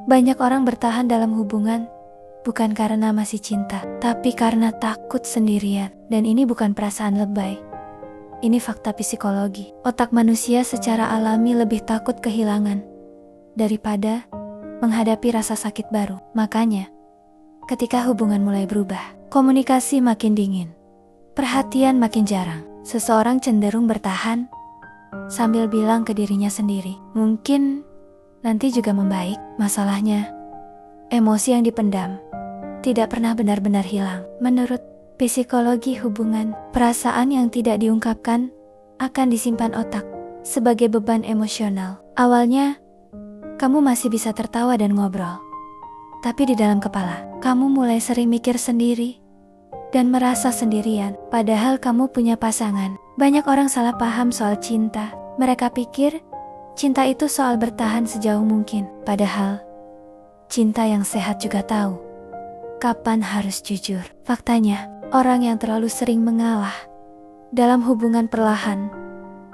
Banyak orang bertahan dalam hubungan bukan karena masih cinta, tapi karena takut sendirian. Dan ini bukan perasaan lebay. Ini fakta psikologi. Otak manusia secara alami lebih takut kehilangan daripada menghadapi rasa sakit baru. Makanya, ketika hubungan mulai berubah, komunikasi makin dingin, perhatian makin jarang, seseorang cenderung bertahan sambil bilang ke dirinya sendiri, mungkin nanti juga membaik. Masalahnya, emosi yang dipendam tidak pernah benar-benar hilang. Menurut psikologi hubungan, perasaan yang tidak diungkapkan akan disimpan otak sebagai beban emosional. Awalnya, kamu masih bisa tertawa dan ngobrol, tapi di dalam kepala, kamu mulai sering mikir sendiri dan merasa sendirian. Padahal kamu punya pasangan. Banyak orang salah paham soal cinta. Mereka pikir cinta itu soal bertahan sejauh mungkin. Padahal cinta yang sehat juga tahu kapan harus jujur. Faktanya, orang yang terlalu sering mengalah dalam hubungan perlahan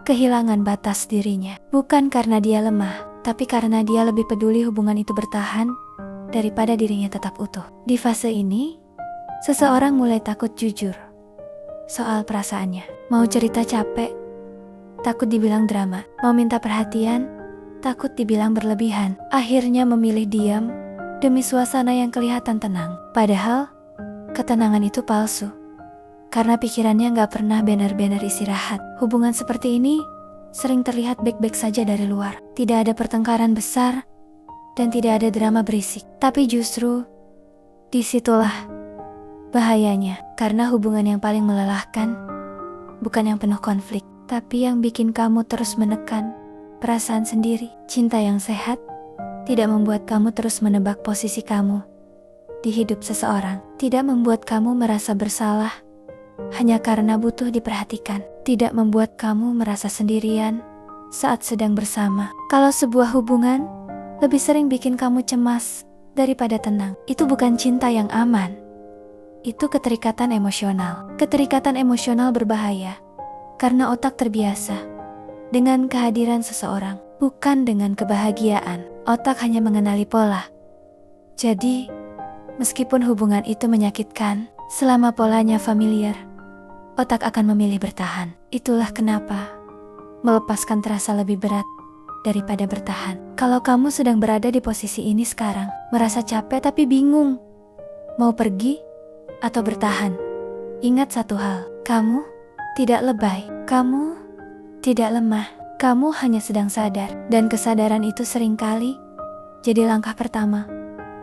kehilangan batas dirinya. Bukan karena dia lemah, tapi karena dia lebih peduli hubungan itu bertahan daripada dirinya tetap utuh. Di fase ini, seseorang mulai takut jujur soal perasaannya. Mau cerita capek, takut dibilang drama. Mau minta perhatian, takut dibilang berlebihan. Akhirnya memilih diam demi suasana yang kelihatan tenang. Padahal, ketenangan itu palsu. Karena pikirannya gak pernah benar-benar istirahat. Hubungan seperti ini sering terlihat baik-baik saja dari luar. Tidak ada pertengkaran besar dan tidak ada drama berisik. Tapi justru disitulah bahayanya. Karena hubungan yang paling melelahkan bukan yang penuh konflik, tapi yang bikin kamu terus menekan perasaan sendiri. Cinta yang sehat tidak membuat kamu terus menebak posisi kamu di hidup seseorang. Tidak membuat kamu merasa bersalah hanya karena butuh diperhatikan. Tidak membuat kamu merasa sendirian saat sedang bersama. Kalau sebuah hubungan lebih sering bikin kamu cemas daripada tenang, itu bukan cinta yang aman. Itu keterikatan emosional. Keterikatan emosional berbahaya karena otak terbiasa dengan kehadiran seseorang, bukan dengan kebahagiaan. Otak hanya mengenali pola. Jadi, meskipun hubungan itu menyakitkan, selama polanya familiar, otak akan memilih bertahan. Itulah kenapa melepaskan terasa lebih berat daripada bertahan. Kalau kamu sedang berada di posisi ini sekarang, merasa capek tapi bingung mau pergi atau bertahan, ingat satu hal, kamu tidak lebay, kamu tidak lemah. Kamu hanya sedang sadar, dan kesadaran itu seringkali jadi langkah pertama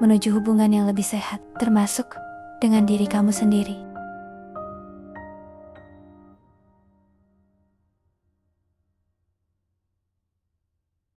menuju hubungan yang lebih sehat, termasuk dengan diri kamu sendiri.